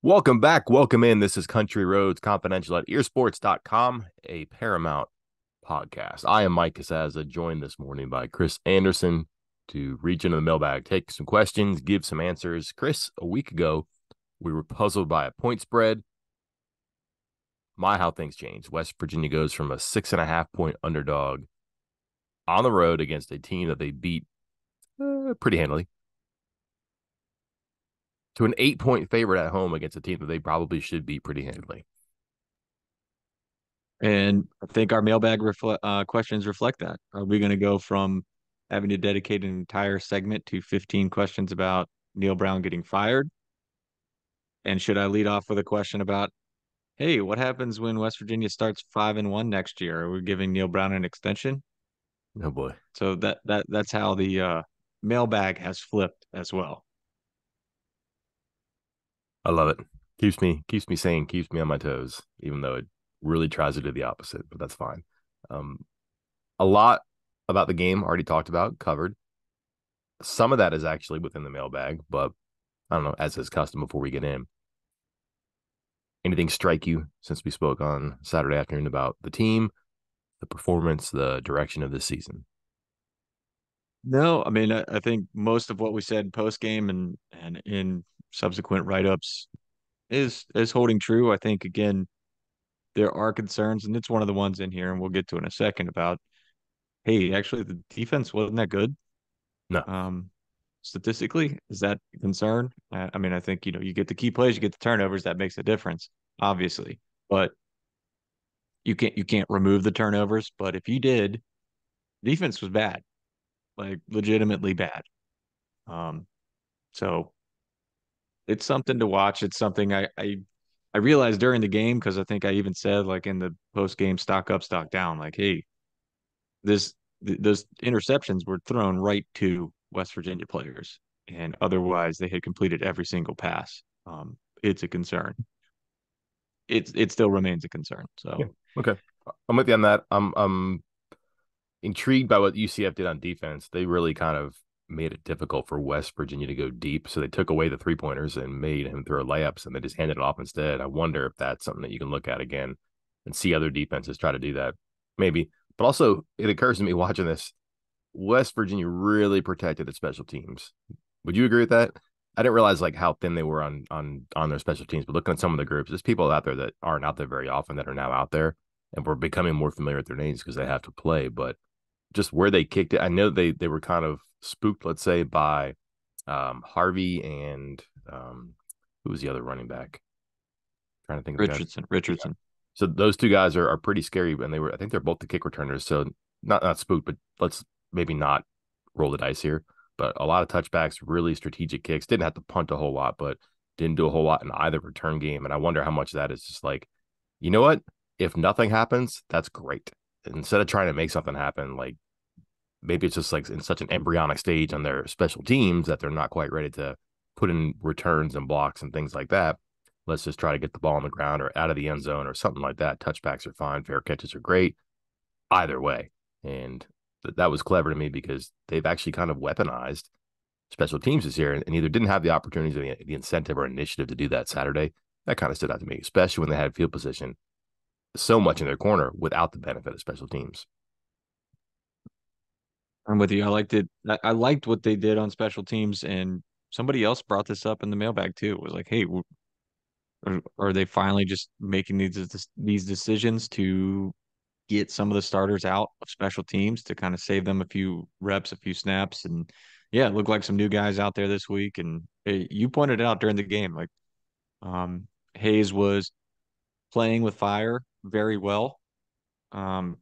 Welcome back. Welcome in. This is Country Roads Confidential at earsports.com, a Paramount podcast. I am Mike Casaza, joined this morning by Chris Anderson to reach into the mailbag, take some questions, give some answers. Chris, a week ago, we were puzzled by a point spread. How things changed. West Virginia goes from a 6.5-point underdog on the road against a team that they beat pretty handily to an 8-point favorite at home against a team that they probably should beat pretty handily. And I think our mailbag questions reflect that. Are we going to go from having to dedicate an entire segment to 15 questions about Neil Brown getting fired? And should I lead off with a question about, hey, what happens when West Virginia starts 5-1 next year? Are we giving Neil Brown an extension? Oh boy. So that's how the mailbag has flipped as well. I love it. Keeps me sane, keeps me on my toes, even though it really tries to do the opposite, but that's fine. Um, a lot about the game already talked about, covered. Some of that is actually within the mailbag, but I don't know, as is custom before we get in. Anything strike you since we spoke on Saturday afternoon about the team, the performance, the direction of this season? No, I mean, I think most of what we said post game and in subsequent write ups is holding true. I think again, there are concerns, and it's one of the ones in here, and we'll get to in a second about, hey, actually the defense wasn't that good. No. Um, Statistically, is that a concern? I mean, I think you get the key plays, you get the turnovers, that makes a difference, obviously. But you can't remove the turnovers. But if you did, defense was bad, like legitimately bad. Um, so it's something to watch. It's something I realized during the game because I think I even said like in the post game stock up, stock down, like, hey, those interceptions were thrown right to West Virginia players, and otherwise they had completed every single pass. It's a concern. It still remains a concern. Yeah. So Okay. I'm with you on that. I'm intrigued by what UCF did on defense. They really kind of made it difficult for West Virginia to go deep. So they took away the 3-pointers and made him throw layups, and they just handed it off instead. I wonder if that's something that you can look at again and see other defenses try to do that. Maybe. But also, it occurs to me watching this, West Virginia really protected its special teams. Would you agree with that? I didn't realize like how thin they were on their special teams, but looking at some of the groups, there's people out there that aren't out there very often that are now out there, and we're becoming more familiar with their names because they have to play. But just where they kicked it, I know they were kind of spooked, let's say, by Harvey and who was the other running back? I'm trying to think of the guy. Yeah. Richardson. So those two guys are pretty scary, and I think they're both the kick returners. So not spooked, but let's maybe not roll the dice here. But a lot of touchbacks, really strategic kicks. Didn't have to punt a whole lot, but didn't do a whole lot in either return game. And I wonder how much of that is just like, you know what? If nothing happens, that's great. Instead of trying to make something happen, like maybe it's just like in such an embryonic stage on their special teams that they're not quite ready to put in returns and blocks and things like that. Let's just try to get the ball on the ground or out of the end zone or something like that. Touchbacks are fine. Fair catches are great. Either way. And that was clever to me because they've actually kind of weaponized special teams this year and either didn't have the opportunities or the incentive or initiative to do that Saturday. That kind of stood out to me, especially when they had field position so much in their corner without the benefit of special teams. I'm with you. I liked it. I liked what they did on special teams, and somebody else brought this up in the mailbag too. It was like, hey, are they finally just making these decisions to get some of the starters out of special teams to kind of save them a few reps, a few snaps? And yeah, it looked like some new guys out there this week. And you pointed it out during the game, like Hayes was playing with fire very well,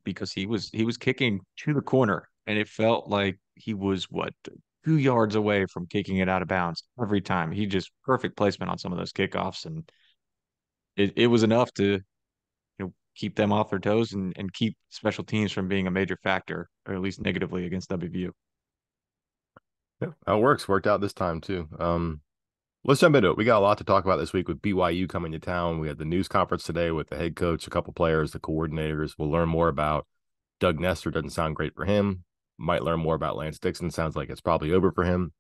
because he was kicking to the corner, and it felt like he was 2 yards away from kicking it out of bounds every time. He just perfect placement on some of those kickoffs, and it was enough to keep them off their toes and keep special teams from being a major factor, or at least negatively against WVU. Yeah, that works. Worked out this time too. Let's jump into it. We got a lot to talk about this week with BYU coming to town. We had the news conference today with the head coach, a couple players, the coordinators. We'll learn more about Doug Nestor. Doesn't sound great for him. Might learn more about Lance Dixon. Sounds like it's probably over for him.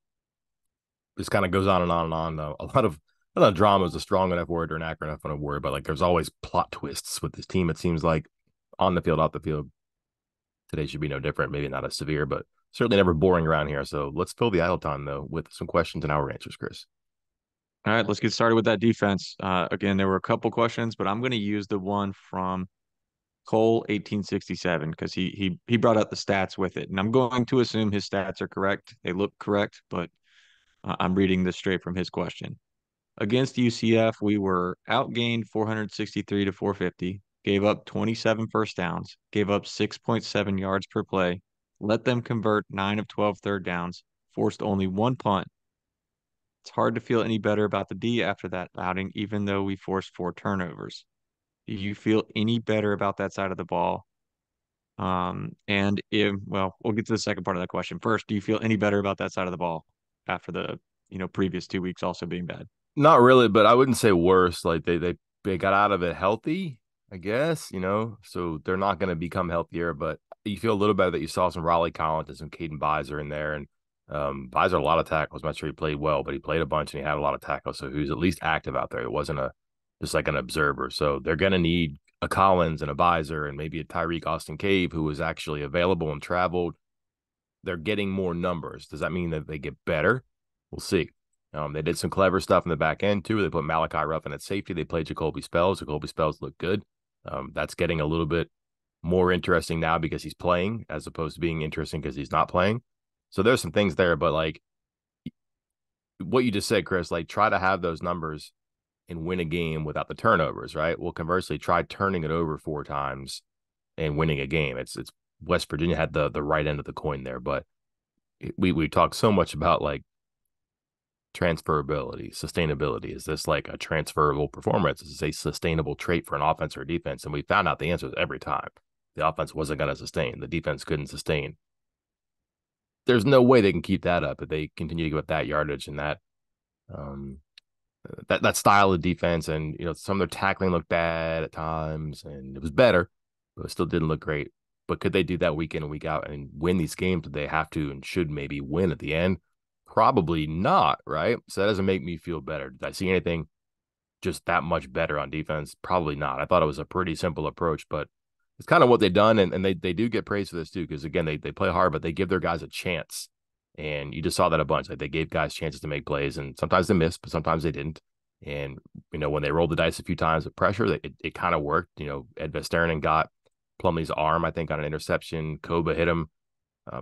This kind of goes on and on and on. A lot of I thought drama is a strong enough word or an accurate enough one to worry about. Like there's always plot twists with this team. It seems like on the field, off the field, today should be no different. Maybe not as severe, but certainly never boring around here. So let's fill the idle time though with some questions and our answers, Chris. All right, let's get started with that defense. Again, there were a couple questions, but I'm going to use the one from Cole 1867 because he brought up the stats with it, and I'm going to assume his stats are correct. They look correct, but I'm reading this straight from his question. Against UCF, we were outgained 463 to 450, gave up 27 first downs, gave up 6.7 yards per play, let them convert 9 of 12 third downs, forced only one punt. It's hard to feel any better about the D after that outing, even though we forced 4 turnovers. Do you feel any better about that side of the ball? And if, well, we'll get to the second part of that question first. Do you feel any better about that side of the ball after the, previous 2 weeks also being bad? Not really, but I wouldn't say worse. Like they got out of it healthy, I guess, so they're not going to become healthier, but you feel a little better that you saw some Raleigh Collins and some Caden Bizer in there. And Bizer, a lot of tackles. I'm not sure he played well, but he played a bunch and he had a lot of tackles. So he was at least active out there. It wasn't just like an observer. So they're going to need a Collins and a Bizer and maybe a Tyreek Austin Cave who was actually available and traveled. They're getting more numbers. Does that mean that they get better? We'll see. They did some clever stuff in the back end too. They put Malachi Ruffin at safety. They played Jacoby Spells. Jacoby Spells looked good. That's getting a little bit more interesting now because he's playing as opposed to being interesting because he's not playing. So there's some things there, but like what you just said, Chris, like try to have those numbers and win a game without the turnovers, right? Well, conversely, try turning it over 4 times and winning a game. It's West Virginia had the right end of the coin there, but we talk so much about like transferability, sustainability. Is this like a transferable performance? Is this a sustainable trait for an offense or a defense? And we found out the answers every time. The offense wasn't going to sustain. The defense couldn't sustain. There's no way they can keep that up if they continue to give up that yardage and um, that style of defense. And some of their tackling looked bad at times, and it was better, but it still didn't look great. But could they do that week in and week out and win these games? They have to and should maybe win at the end. Probably not, right? So that doesn't make me feel better. Did I see anything just that much better on defense? Probably not. I thought it was a pretty simple approach, but it's kind of what they've done. And they do get praise for this too, because again, they play hard, but they give their guys a chance. And you just saw that a bunch. Like they gave guys chances to make plays, and sometimes they missed, but sometimes they didn't. And when they rolled the dice a few times with pressure, it kind of worked. Ed Vesterinen got Plumlee's arm, I think, on an interception. Koba hit him,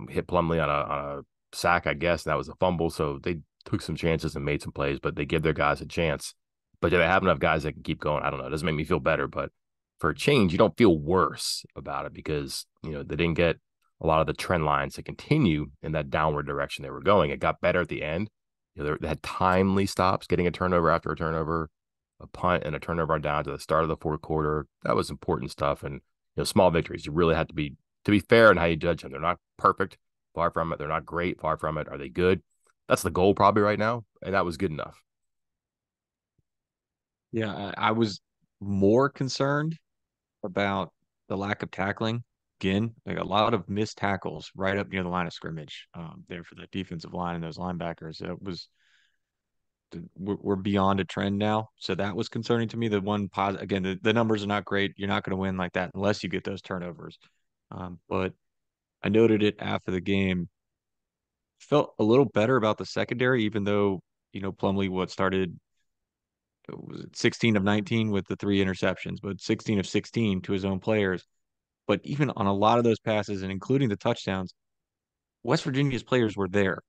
hit Plumlee on a sack, I guess. That was a fumble. So they took some chances and made some plays, but they give their guys a chance. But do they have enough guys that can keep going? I don't know. It doesn't make me feel better, but for a change, you don't feel worse about it because, they didn't get a lot of the trend lines to continue in that downward direction they were going. It got better at the end. They had timely stops, getting a turnover after a turnover, a punt and a turnover on down to the start of the fourth quarter. That was important stuff. And, small victories. You really had to be fair in how you judge them. They're not perfect. Far from it. They're not great. Far from it. Are they good? That's the goal probably right now. And that was good enough. Yeah, I was more concerned about the lack of tackling. Again, like a lot of missed tackles right up near the line of scrimmage there for the defensive line and those linebackers. It was we're beyond a trend now, so that was concerning to me. The one positive, again, the numbers are not great. You're not going to win like that unless you get those turnovers. But I noted it after the game. Felt a little better about the secondary, even though Plumlee what started was it 16 of 19 with the 3 interceptions, but 16 of 16 to his own players. But even on a lot of those passes and including the touchdowns, West Virginia's players were there.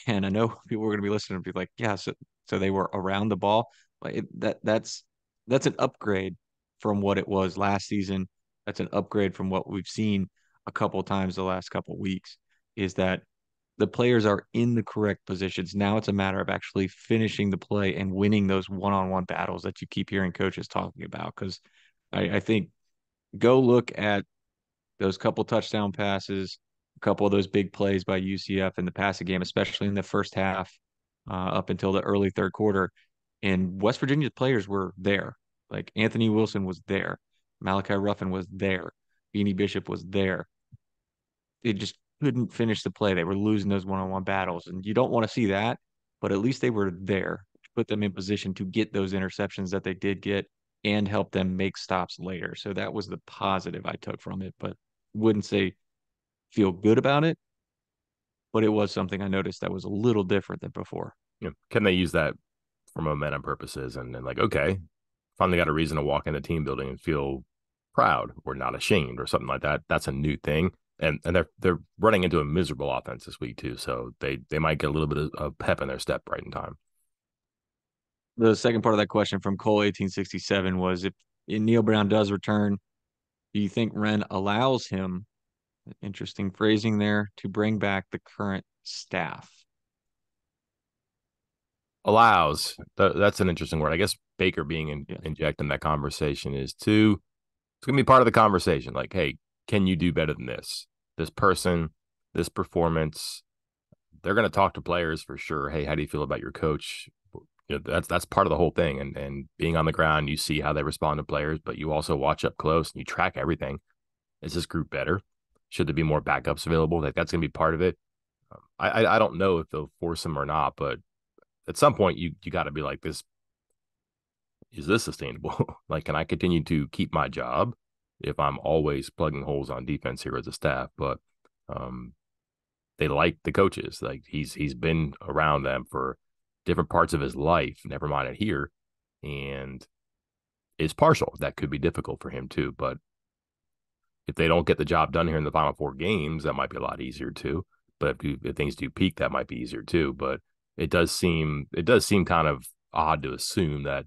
And I know people were going to be listening and be like, yeah, so they were around the ball. Like that's an upgrade from what it was last season. That's an upgrade from what we've seen a couple of times the last couple of weeks, is that the players are in the correct positions. Now it's a matter of actually finishing the play and winning those one-on-one battles that you keep hearing coaches talking about. Because I think go look at those couple touchdown passes, a couple of those big plays by UCF in the passing game, especially in the first half, up until the early third quarter. And West Virginia's players were there. Like Anthony Wilson was there. Malachi Ruffin was there. Beanie Bishop was there. They just couldn't finish the play. They were losing those one-on-one battles. And you don't want to see that, but at least they were there. put them in position to get those interceptions that they did get and help them make stops later. So that was the positive I took from it, but wouldn't say feel good about it, but it was something I noticed that was a little different than before. Can they use that for momentum purposes and then like, okay, finally got a reason to walk in the team building and feel proud or not ashamed or something like that. That's a new thing. And they're running into a miserable offense this week too. So they might get a little bit of pep in their step right in time. The second part of that question from Cole 1867 was if Neil Brown does return, do you think Ren allows him, interesting phrasing there, to bring back the current staff? Allows, that's an interesting word. I guess Baker being Yes. injected in that conversation is too, it's going to be part of the conversation. Like, hey, can you do better than this? This person, this performance, they're going to talk to players for sure. Hey, how do you feel about your coach? That's part of the whole thing. And being on the ground, you see how they respond to players, but you also watch up close and you track everything. Is this group better? Should there be more backups available? Like that's going to be part of it. I don't know if they'll force him or not, but at some point you got to be like, this is this sustainable? Like, can I continue to keep my job if I'm always plugging holes on defense here as a staff? But um, they like the coaches. Like he's been around them for different parts of his life, never mind it here, and is partial. That could be difficult for him too. But if they don't get the job done here in the final 4 games, that might be a lot easier too. But if things do peak, that might be easier too. But it does seem kind of odd to assume that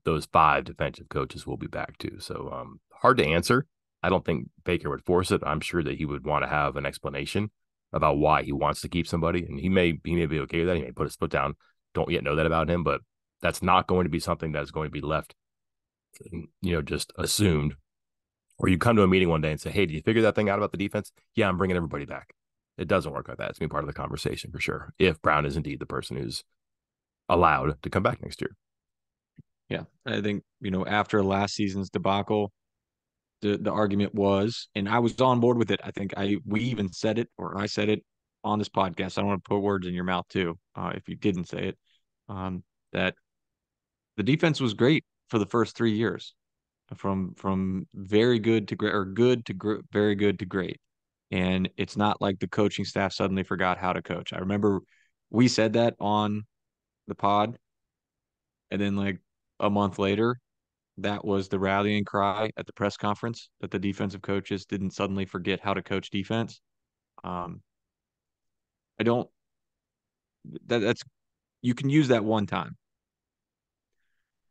those 5 defensive coaches will be back too. So hard to answer. I don't think Baker would force it. I'm sure that he would want to have an explanation about why he wants to keep somebody, and he may be okay with that. He may put his foot down. Don't yet know that about him, but that's not going to be something that's going to be left, just assumed. Or you come to a meeting one day and say, "Hey, did you figure that thing out about the defense?" Yeah, I'm bringing everybody back. It doesn't work like that. It's going to be part of the conversation for sure. If Brown is indeed the person who's allowed to come back next year. Yeah, I think, after last season's debacle, the argument was, and I was on board with it. I think we even said it, or I said it on this podcast. I don't want to put words in your mouth too, if you didn't say it. That the defense was great for the first 3 years, from very good to great, or very good to great. And it's not like the coaching staff suddenly forgot how to coach. I remember we said that on the pod, and then like a month later, that was the rallying cry at the press conference, that the defensive coaches didn't suddenly forget how to coach defense. Um, I don't. That's you can use that one time,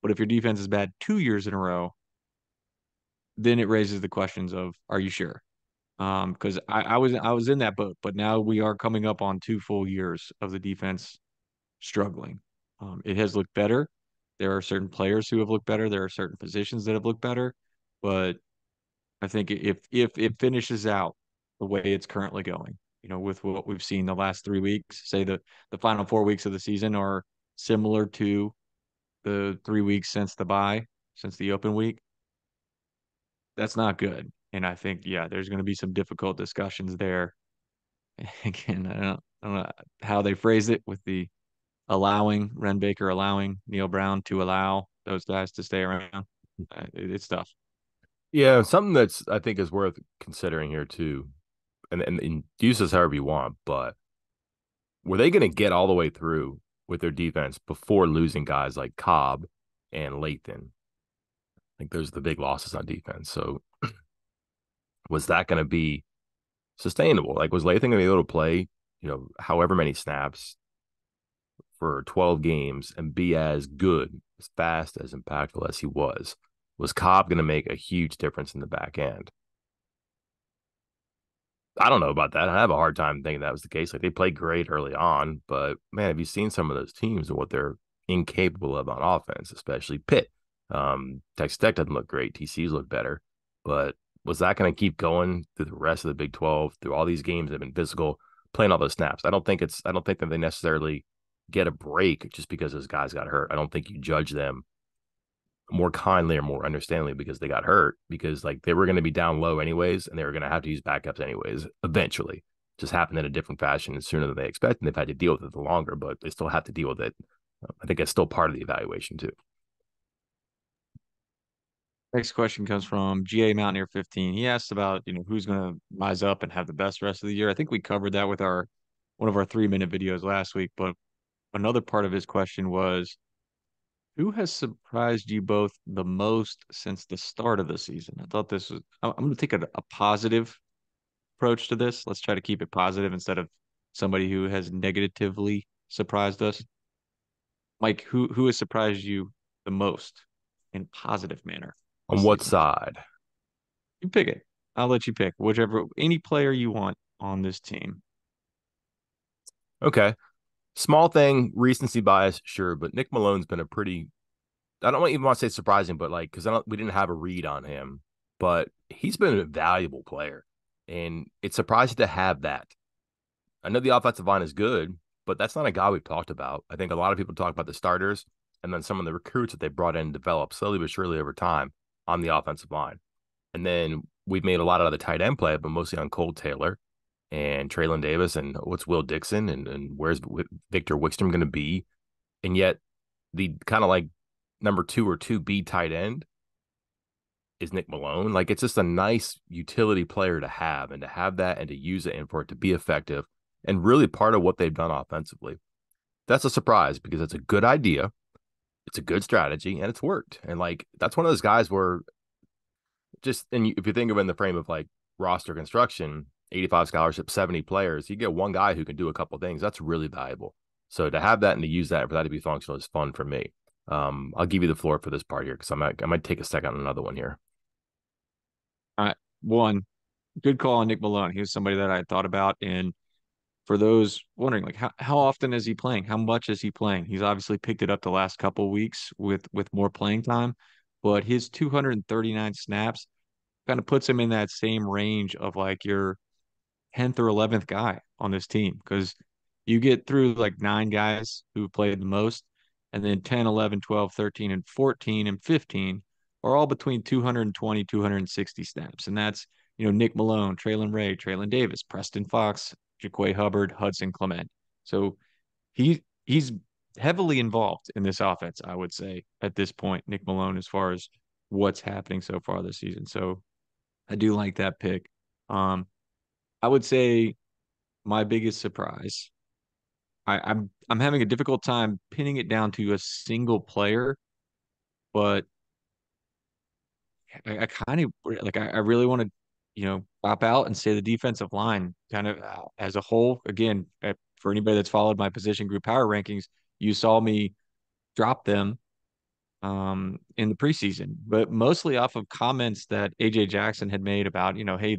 but if your defense is bad 2 years in a row, then it raises the questions of, are you sure? Because I was in that boat, but now we are coming up on 2 full years of the defense struggling. It has looked better. There are certain players who have looked better. There are certain positions that have looked better, but I think if it finishes out the way it's currently going, with what we've seen the last 3 weeks, say the final 4 weeks of the season are similar to the 3 weeks since the bye, since the open week, that's not good. And I think, yeah, there's going to be some difficult discussions there. Again, I don't know how they phrase it with the Ren Baker allowing Neil Brown to allow those guys to stay around. It's tough. Yeah, something that's I think is worth considering here too, and use this however you want, but were they going to get all the way through with their defense before losing guys like Cobb and Lathan? I think those are the big losses on defense. So was that going to be sustainable? Like, was Lathan going to be able to play, however many snaps for 12 games and be as good, as fast, as impactful as he was? Was Cobb going to make a huge difference in the back end? I don't know about that. I have a hard time thinking that was the case. Like they played great early on, but man, have you seen some of those teams and what they're incapable of on offense, especially Pitt? Texas Tech doesn't look great. TC's look better, but was that going to keep going through the rest of the Big 12 through all these games that have been physical, playing all those snaps? I don't think that they necessarily get a break just because those guys got hurt. I don't think you judge them more kindly or more understandably because they got hurt, because like they were going to be down low anyways and they were going to have to use backups anyways eventually. Just happened in a different fashion sooner than they expected. They've had to deal with it the longer, but they still have to deal with it. I think it's still part of the evaluation too. Next question comes from GA Mountaineer 15. He asked about, who's going to rise up and have the best rest of the year. I think we covered that with our one of our 3-minute videos last week, but another part of his question was, who has surprised you both the most since the start of the season? I thought this was, I'm going to take a positive approach to this. Let's try to keep it positive instead of somebody who has negatively surprised us. Mike, who has surprised you the most in a positive manner On this what season? side? You pick it. I'll let you pick whichever any player you want on this team. Okay. Small thing, recency bias, sure, but Nick Malone's been a pretty, I don't even want to say surprising, but like, because we didn't have a read on him, but he's been a valuable player. And it's surprising to have that. I know the offensive line is good, but that's not a guy we've talked about. I think a lot of people talk about the starters and then some of the recruits that they brought in and developed slowly but surely over time on the offensive line. And then we've made a lot out of the tight end play, but mostly on Cole Taylor and Traylon Davis and what's Will Dixon and where's Victor Wickstrom going to be. And yet the kind of like number 2 or 2B tight end is Nick Malone. Like it's just a nice utility player to have and to have that and to use it and for it to be effective and really part of what they've done offensively. That's a surprise because it's a good idea. It's a good strategy and it's worked. And like that's one of those guys where just and if you think of it in the frame of like roster construction, 85 scholarships, 70 players, you get one guy who can do a couple of things. That's really valuable. So to have that and to use that for that to be functional is fun for me. I'll give you the floor for this part here because I might take a second on another one here. All right. One, good call on Nick Malone. He was somebody that I thought about. And for those wondering, like how often is he playing? How much is he playing? He's obviously picked it up the last couple of weeks with more playing time, but his 239 snaps kind of puts him in that same range of like your 10th or 11th guy on this team because you get through like 9 guys who played the most, and then 10, 11, 12, 13, and 14 and 15 are all between 220, 260 snaps. And that's, Nick Malone, Traylon Ray, Traylon Davis, Preston Fox, Jaquay Hubbard, Hudson Clement. So he's heavily involved in this offense, I would say, at this point, Nick Malone, as far as what's happening so far this season. So I do like that pick. Um, I would say my biggest surprise. I'm having a difficult time pinning it down to a single player, but I kind of like I really want to, pop out and say the defensive line kind of as a whole. Again, for anybody that's followed my position group power rankings, you saw me drop them in the preseason, but mostly off of comments that AJ Jackson had made about, hey,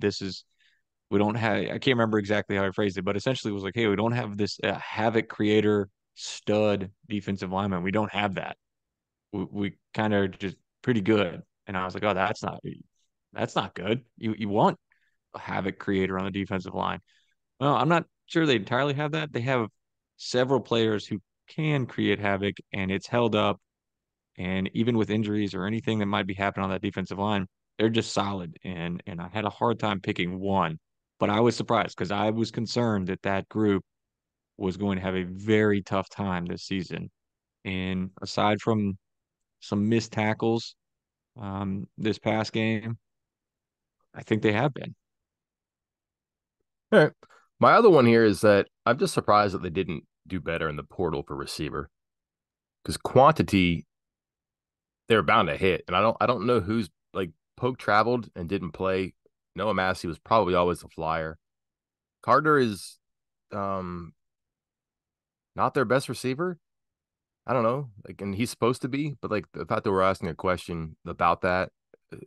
we don't have, I can't remember exactly how I phrased it, but essentially it was like, hey, we don't have this havoc creator stud defensive lineman. We don't have that. We kind of just pretty good. And I was like, oh, that's not good. You want a havoc creator on the defensive line. Well, I'm not sure they entirely have that. They have several players who can create havoc, and it's held up. And even with injuries or anything that might be happening on that defensive line, they're just solid. And I had a hard time picking one, but I was surprised because I was concerned that that group was going to have a very tough time this season. And aside from some missed tackles this past game, I think they have been. All right. My other one here is that I'm just surprised that they didn't do better in the portal for receiver because quantity they were bound to hit, and I don't know who's like Poke traveled and didn't play. Noah Massey was probably always the flyer. Carter is um not their best receiver. I don't know, like, and he's supposed to be, but like the fact that we're asking a question about that,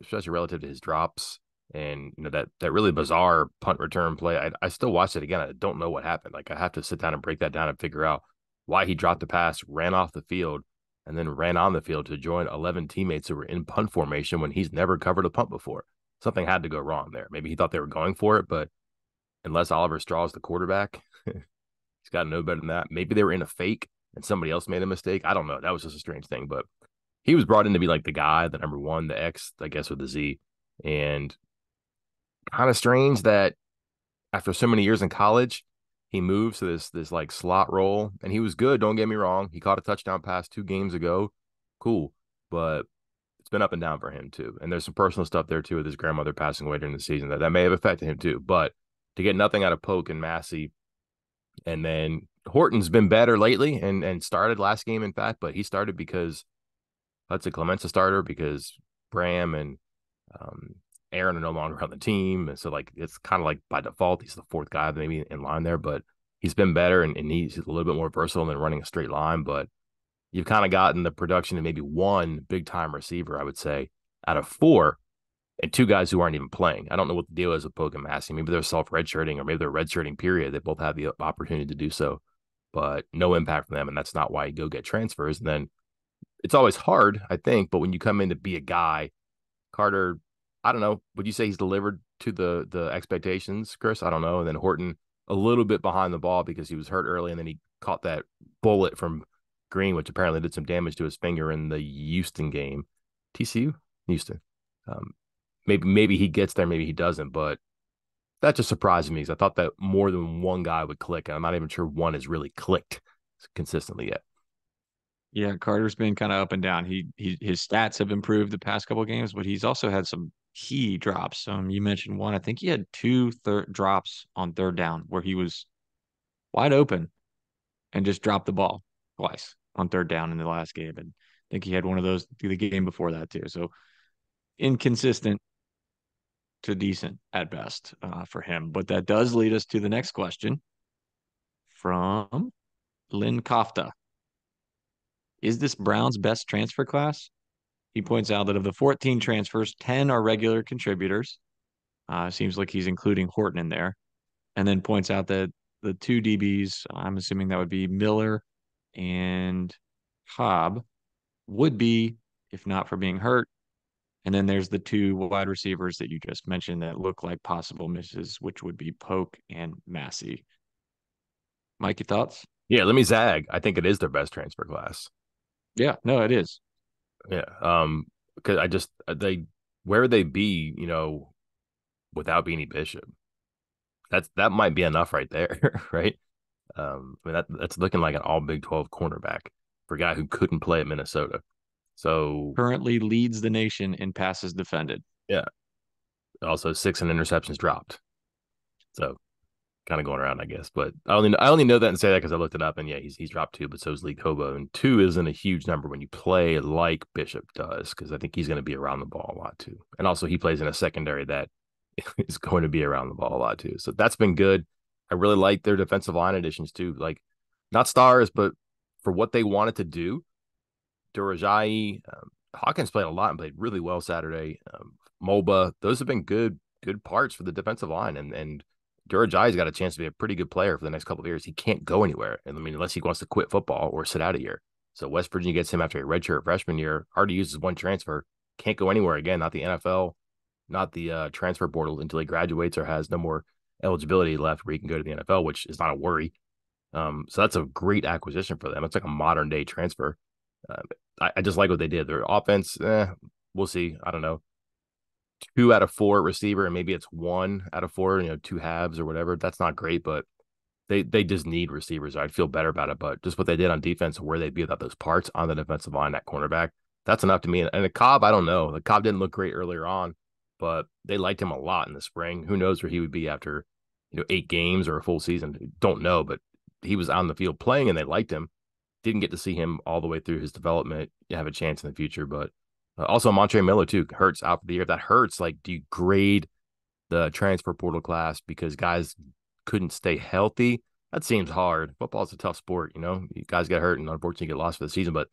especially relative to his drops and that really bizarre punt return play. I still watched it again. I don't know what happened. Like I have to sit down and break that down and figure out why he dropped the pass, ran off the field, and then ran on the field to join 11 teammates who were in punt formation when he's never covered a punt before. Something had to go wrong there. Maybe he thought they were going for it, but unless Oliver Straw is the quarterback, he's got to know better than that. Maybe they were in a fake and somebody else made a mistake. I don't know. That was just a strange thing, but he was brought in to be like the guy, the number one, the X, I guess, with the Z. And kind of strange that after so many years in college, he moves to this like slot role, and he was good. Don't get me wrong. He caught a touchdown pass 2 games ago. Cool. But it's been up and down for him too. And there's some personal stuff there too with his grandmother passing away during the season that may have affected him too. But to get nothing out of Polk and Massey, and then Horton's been better lately and started last game, in fact, but he started because let's say Clement's a starter because Bram and um, Aaron are no longer on the team. And so like it's kind of like by default, he's the fourth guy maybe in line there, but he's been better and he's a little bit more versatile than running a straight line. But you've kind of gotten the production of maybe one big time receiver, I would say, out of four, and two guys who aren't even playing. I don't know what the deal is with Poke and Massey. Maybe they're self redshirting or maybe they're redshirting period. They both have the opportunity to do so, but no impact from them. And that's not why you go get transfers. And then it's always hard, I think, but when you come in to be a guy, Carter, I don't know, would you say he's delivered to the expectations, Chris? I don't know. And then Horton a little bit behind the ball because he was hurt early and then he caught that bullet from Green, which apparently did some damage to his finger in the Houston game. TCU? Houston. Um, maybe he gets there, maybe he doesn't, but that just surprised me because I thought that more than one guy would click, and I'm not even sure one has really clicked consistently yet. Yeah, Carter's been kind of up and down. His stats have improved the past couple of games, but he's also had some key drops. You mentioned one. I think he had two third drops on third down where he was wide open and just dropped the ball twice on third down in the last game. And I think he had one of those the game before that too. So inconsistent to decent at best for him. But that does lead us to the next question from Lynn Kofta. Is this Brown's best transfer class? He points out that of the 14 transfers, 10 are regular contributors. Seems like he's including Horton in there. And then points out that the two DBs, I'm assuming that would be Miller and Cobb, would be, if not for being hurt. And then there's the two wide receivers that you just mentioned that look like possible misses, which would be Polk and Massey. Mike, your thoughts? Yeah, let me zag. I think it is their best transfer class. Yeah, no, it is. Yeah. Because I just they where would they be, without Beanie Bishop? That might be enough right there, right? I mean that's looking like an all Big 12 cornerback for a guy who couldn't play at Minnesota. So Currently leads the nation in passes defended. yeah, also 6 interceptions dropped. So kind of going around, I guess. But I only know that and say that because I looked it up, and yeah, he's dropped 2, but so is Lee Kobo, and 2 isn't a huge number when you play like Bishop does, because I think he's going to be around the ball a lot too, and also he plays in a secondary that is going to be around the ball a lot too. So that's been good. I really like their defensive line additions too, like not stars, but for what they wanted to do. Durajai, Hawkins played a lot and played really well Saturday. Mulba, those have been good parts for the defensive line, and Durajai's got a chance to be a pretty good player for the next couple of years. He can't go anywhere, and I mean, unless he wants to quit football or sit out a year. So West Virginia gets him after a redshirt freshman year. Hard to use as one transfer. Can't go anywhere again. Not the NFL, not the transfer portal until he graduates or has no more eligibility left where he can go to the NFL, which is not a worry. So that's a great acquisition for them. It's like a modern day transfer. Uh, I just like what they did. Their offense, we'll see. I don't know. 2 out of 4 receiver, and maybe it's 1 out of 4, 2 halves or whatever. That's not great, but they just need receivers. I'd feel better about it. But just what they did on defense and where they'd be without those parts on the defensive line, that cornerback, that's enough to me. And the Cobb, I don't know. The Cobb didn't look great earlier on, but they liked him a lot in the spring. Who knows where he would be after 8 games or a full season? Don't know, but he was on the field playing and they liked him. Didn't get to see him all the way through his development. You have a chance in the future, but also Montre Miller too hurts out for the year. That hurts. Like, do you grade the transfer portal class because guys couldn't stay healthy? That seems hard. Football's a tough sport. You guys get hurt and unfortunately get lost for the season. But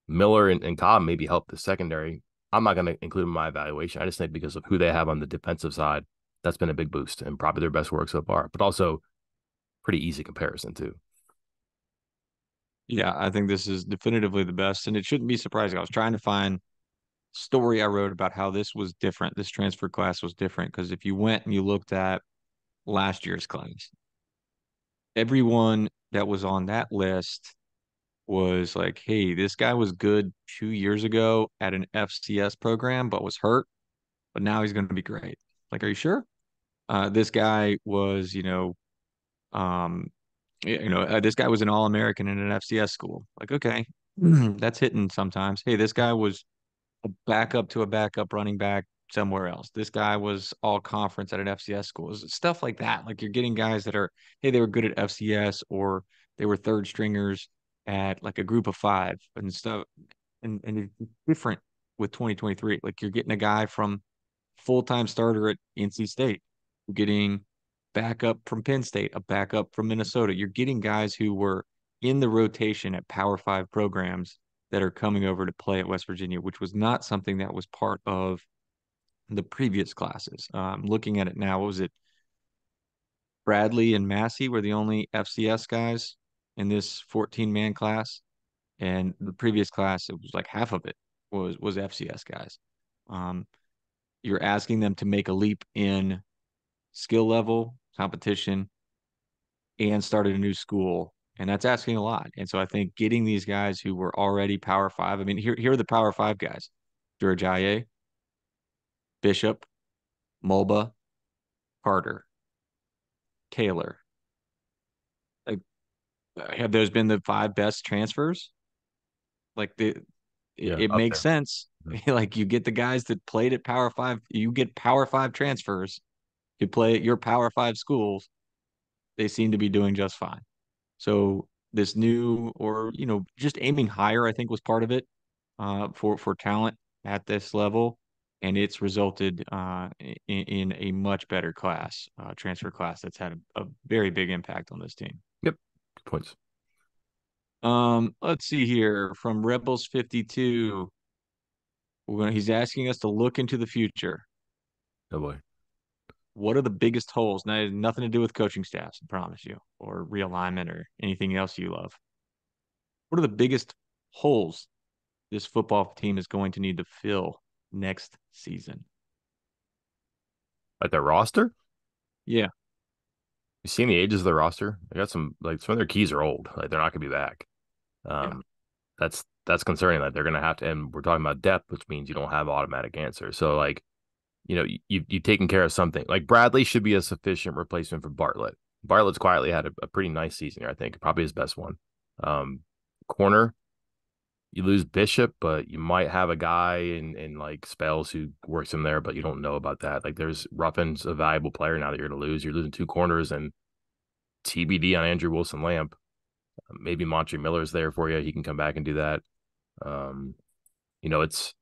Miller and Cobb maybe help the secondary. I'm not going to include in my evaluation. I just think because of who they have on the defensive side, that's been a big boost and probably their best work so far. But also pretty easy comparison too. Yeah, I think this is definitively the best, and it shouldn't be surprising. I was trying to find story I wrote about how this was different. This transfer class was different because if you went and you looked at last year's class, everyone that was on that list was like, hey, this guy was good 2 years ago at an FCS program, but was hurt, but now he's going to be great. Like, are you sure? This guy was, um, this guy was an All-American in an FCS school. Like, okay, that's hitting sometimes. Hey, this guy was a backup to a backup running back somewhere else. This guy was all conference at an FCS school. Stuff like that. Like you're getting guys that are, hey, they were good at FCS or they were third stringers at like a group of five and stuff. And it's different with 2023. Like you're getting a guy from full-time starter at NC State. You're getting backup from Penn State, a backup from Minnesota. You're getting guys who were in the rotation at Power Five programs that are coming over to play at West Virginia, which was not something that was part of the previous classes. Looking at it now, what was it? Bradley and Massey were the only FCS guys in this 14-man class, and the previous class, it was like half of it was FCS guys. Um, you're asking them to make a leap in skill level, competition, and started a new school. And that's asking a lot. And so I think getting these guys who were already Power Five, I mean, here are the Power Five guys: George Aye, Bishop, Mulba, Carter, Taylor. Like, have those been the five best transfers? Like Yeah, it up makes there. sense. Mhm. Like you get the guys that played at Power Five, you get Power Five transfers who play at your Power Five schools. They seem to be doing just fine. So this new, or just aiming higher, I think was part of it for talent at this level, and it's resulted in a much better class, transfer class that's had a very big impact on this team. Yep. Good points. Let's see here from Rebels 52. He's asking us to look into the future. Oh boy. What are the biggest holes? Now, it has nothing to do with coaching staffs, I promise you, or realignment or anything else you love. What are the biggest holes this football team is going to need to fill next season? Like their roster? Yeah, You seen the ages of their roster? They got some of their keys are old. Like they're not gonna be back. yeah, Um, that's concerning. Like they're gonna have to, and we're talking about depth, which means you don't have automatic answers. So like, you've taken care of something. Like Bradley should be a sufficient replacement for Bartlett. Bartlett's quietly had a pretty nice season here, I think, probably his best one. Um, Corner, you lose Bishop, but you might have a guy in like spells who works in there, but you don't know about that. Like there's Ruffin's a valuable player now that you're gonna lose. You're losing two corners and TBD on Andrew Wilson Lamp. Maybe Montre Miller's there for you. He can come back and do that. Um, you know, it's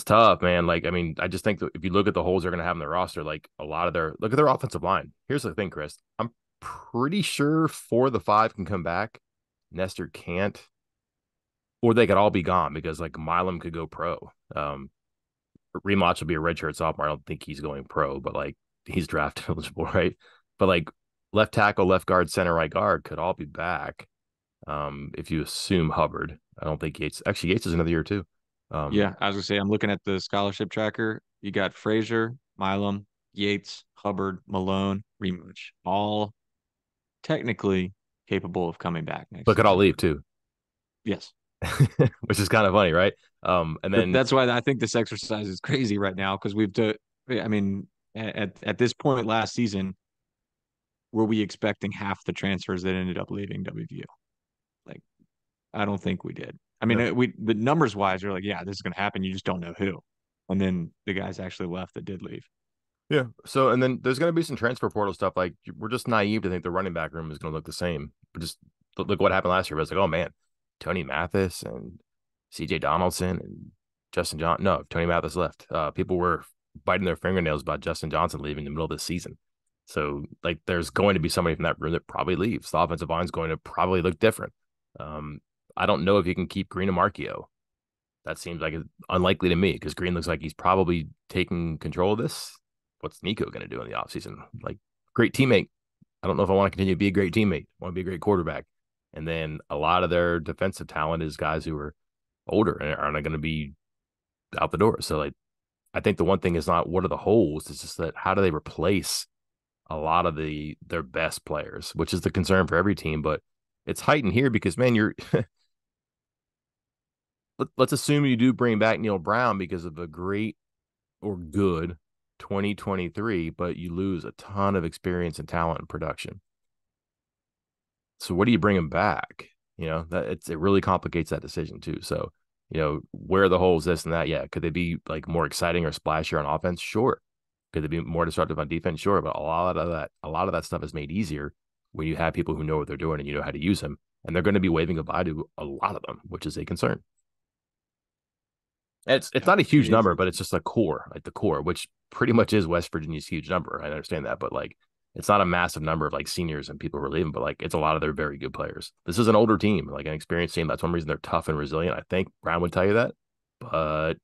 tough, man. Like, I mean, I just think that if you look at the holes they're going to have in their roster, like a lot of look at their offensive line. Here's the thing, Chris. I'm pretty sure 4 of the 5 can come back. Nestor can't, or they could all be gone because like Milam could go pro. Remotch will be a redshirt sophomore. I don't think he's going pro, but like he's draft eligible, right? But like left tackle, left guard, center, right guard could all be back. If you assume Hubbard, I don't think Yates is another year too. Um, yeah. I was gonna say I'm looking at the scholarship tracker. You got Frazier, Milam, Yates, Hubbard, Malone, Remuch, all technically capable of coming back next but could all season. leave too, Yes, which is kind of funny, right? And then that's why I think this exercise is crazy right now because I mean, at this point last season, were we expecting half the transfers that ended up leaving WVU? Like, I don't think we did. I mean, no, the numbers wise, you're like, yeah, this is going to happen. You just don't know who. And then the guys actually left that did leave. yeah. So and then there's going to be some transfer portal stuff. Like we're just naive to think the running back room is going to look the same. But just look what happened last year. It was like, oh man, Tony Mathis and C.J. Donaldson and Justin John. No, Tony Mathis left. People were biting their fingernails about Justin Johnson leaving in the middle of the season. So like, there's going to be somebody from that room that probably leaves. The offensive line is going to probably look different. Um, I don't know if you can keep Green and Marchio. That seems like it's unlikely to me because Green looks like he's probably taking control of this. What's Nico going to do in the offseason? Like, great teammate. I don't know if I want to continue to be a great teammate. I want to be a great quarterback. And then a lot of their defensive talent is guys who are older and aren't going to be out the door. So, like, I think the one thing is not what are the holes, it's just that how do they replace a lot of their best players, which is the concern for every team. But it's heightened here because, man, you're let's assume you do bring back Neil Brown because of a great or good 2023, but you lose a ton of experience and talent and production. So what do you bring him back? It really complicates that decision too. So, where are the holes, this and that? Yeah. Could they be like more exciting or splashier on offense? Sure. Could they be more disruptive on defense? Sure. But a lot of that stuff is made easier when you have people who know what they're doing and you know how to use them. And they're going to be waving goodbye to a lot of them, which is a concern. It's Yeah, not a it huge is. number, but it's just a core, like the core, which pretty much is West Virginia's huge number. I understand that, but like it's not a massive number of like seniors and people who are leaving, but like it's a lot of their very good players. This is an older team, like an experienced team. That's one reason they're tough and resilient. I think Brown would tell you that, but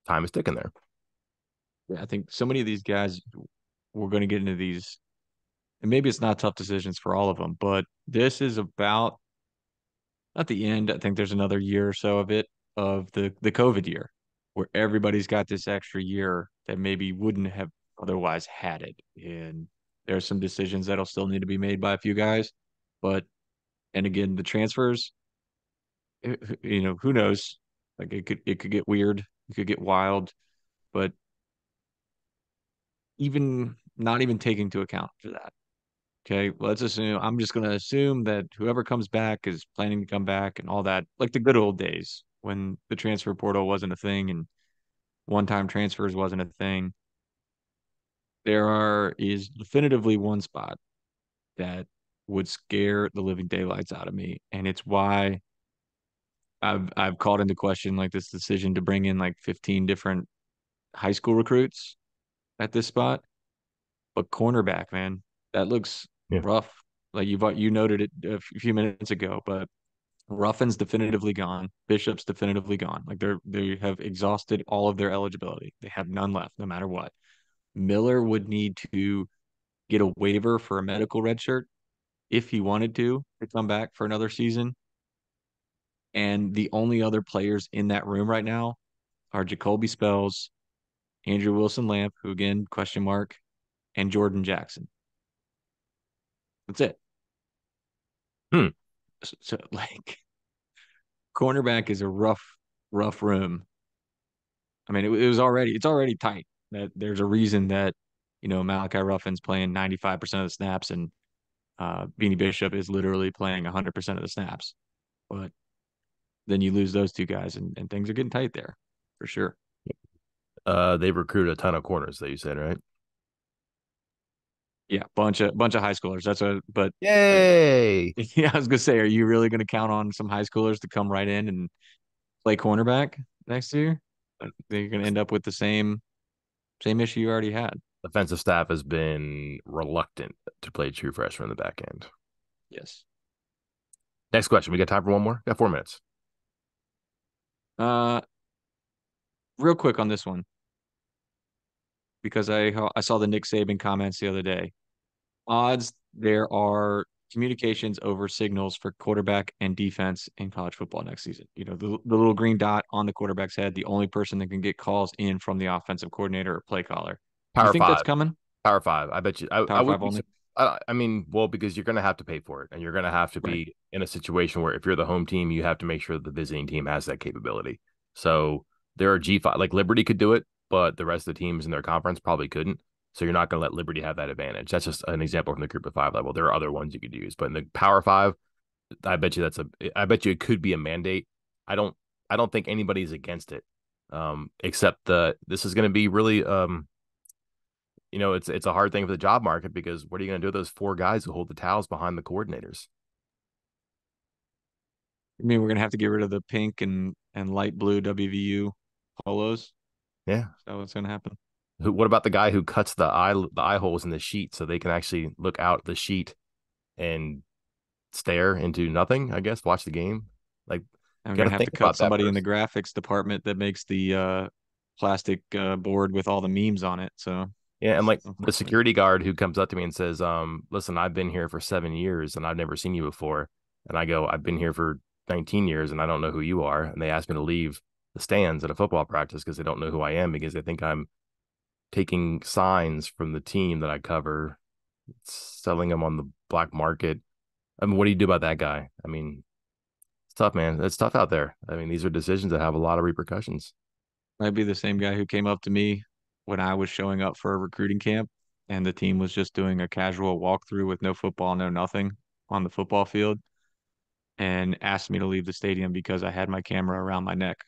time is ticking there. Yeah, I think so many of these guys we're going to get into these, and maybe it's not tough decisions for all of them, but this is about at the end. I think there's another year or so of it of the COVID year where everybody's got this extra year that maybe wouldn't have otherwise had it. And there are some decisions that'll still need to be made by a few guys. But and again, the transfers, who knows? Like it could get weird, it could get wild, but even not even taking into account for that. Okay, let's assume I'm just going to assume that whoever comes back is planning to come back and all that, like the good old days when the transfer portal wasn't a thing and one-time transfers wasn't a thing. There is definitively one spot that would scare the living daylights out of me, and it's why I've called into question like this decision to bring in like 15 different high school recruits at this spot. But cornerback, man, that looks Yeah. rough. Like you noted it a few minutes ago, but Ruffin's definitively gone. Bishop's definitively gone. Like they have exhausted all of their eligibility. They have none left, no matter what. Miller would need to get a waiver for a medical red shirt if he wanted to come back for another season. And the only other players in that room right now are Jacoby Spells, Andrew Wilson Lamp, who again, question mark, and Jordan Jackson. That's it. Hmm. So like cornerback is a rough room. I mean, it's already tight. That there's a reason that Malachi Ruffin's playing 95% of the snaps and Beanie Bishop is literally playing 100% of the snaps. But then you lose those two guys, and things are getting tight there for sure. They recruited a ton of corners, that you said, right? Yeah, bunch of high schoolers. That's a but Yay. yeah, I was gonna say, are you really gonna count on some high schoolers to come right in and play cornerback next year? They're gonna end up with the same issue you already had. Defensive staff has been reluctant to play true freshman in the back end. Yes. Next question. We got time for one more? Got 4 minutes. Uh, real quick on this one because I saw the Nick Saban comments the other day. Odds there are communications over signals for quarterback and defense in college football next season. The little green dot on the quarterback's head, the only person that can get calls in from the offensive coordinator or play caller. Do you Power think that's five. coming? Power five. I bet you. I Power would five be. only? I mean, well, because you're going to have to pay for it, and you're going to have to Right. be in a situation where if you're the home team, you have to make sure that the visiting team has that capability. So there are G5, like Liberty could do it, but the rest of the teams in their conference probably couldn't. So you're not going to let Liberty have that advantage. That's just an example from the Group of Five level. There are other ones you could use, but in the Power Five, I bet you I bet you it could be a mandate. I don't. I don't think anybody's against it, except this is going to be really it's a hard thing for the job market because what are you going to do with those 4 guys who hold the towels behind the coordinators? I mean, we're gonna have to get rid of the pink and light blue WVU polos. Is Yeah. that what's gonna happen? What about the guy who cuts the eye holes in the sheet so they can actually look out the sheet and stare into nothing? I guess watch the game. Like, I'm got to gonna have think to cut about that somebody in the person. graphics department that makes the plastic board with all the memes on it. So Yeah, and it's like the unfortunate. security guard who comes up to me and says, listen, I've been here for 7 years and I've never seen you before. And I go, I've been here for 19 years and I don't know who you are. And they asked me to leave the stands at a football practice because they don't know who I am because they think I'm taking signs from the team that I cover, selling them on the black market. I mean, what do you do about that guy? I mean, it's tough, man. It's tough out there. I mean, these are decisions that have a lot of repercussions. Might be the same guy who came up to me when I was showing up for a recruiting camp and the team was just doing a casual walkthrough with no football, no nothing. on the football field and asked me to leave the stadium because I had my camera around my neck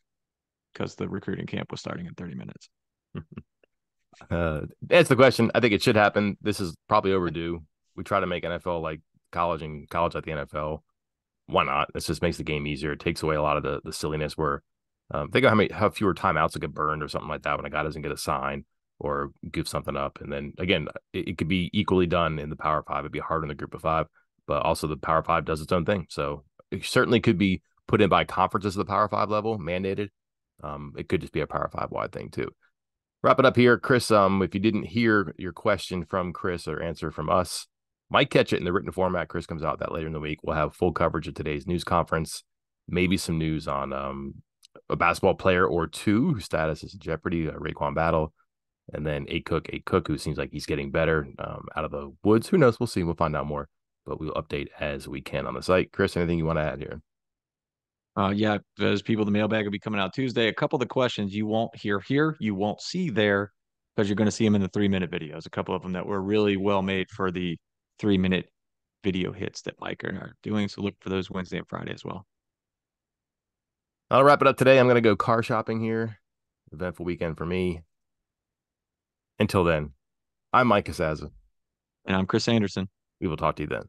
because the recruiting camp was starting in 30 minutes. That's the question. I think it should happen. This is probably overdue. We try to make NFL like college and college like the NFL. Why not? This just makes the game easier. It takes away a lot of the silliness where think of how fewer timeouts will get burned or something like that when a guy doesn't get a sign or give something up. And then again, it could be equally done in the Power Five. It'd be hard in the Group of Five, but also the Power Five does its own thing. So it certainly could be put in by conferences at the Power Five level, mandated. It could just be a Power Five wide thing too. Wrap it up here, Chris. If you didn't hear your question from Chris or answer from us, might catch it in the written format. Chris comes out that later in the week. We'll have full coverage of today's news conference, maybe some news on a basketball player or two whose status is in jeopardy, Raekwon Battle, and then A Cook, who seems like he's getting better out of the woods. Who knows? We'll see. We'll find out more, but we'll update as we can on the site. Chris, anything you want to add here? Yeah, those people, the mailbag will be coming out Tuesday. A couple of the questions you won't hear here, you won't see there, because you're going to see them in the 3-minute videos. A couple of them that were really well made for the 3-minute video hits that Mike are doing. So look for those Wednesday and Friday as well. I'll wrap it up today. I'm going to go car shopping here. Eventful weekend for me. Until then, I'm Mike Casaza. And I'm Chris Anderson. We will talk to you then.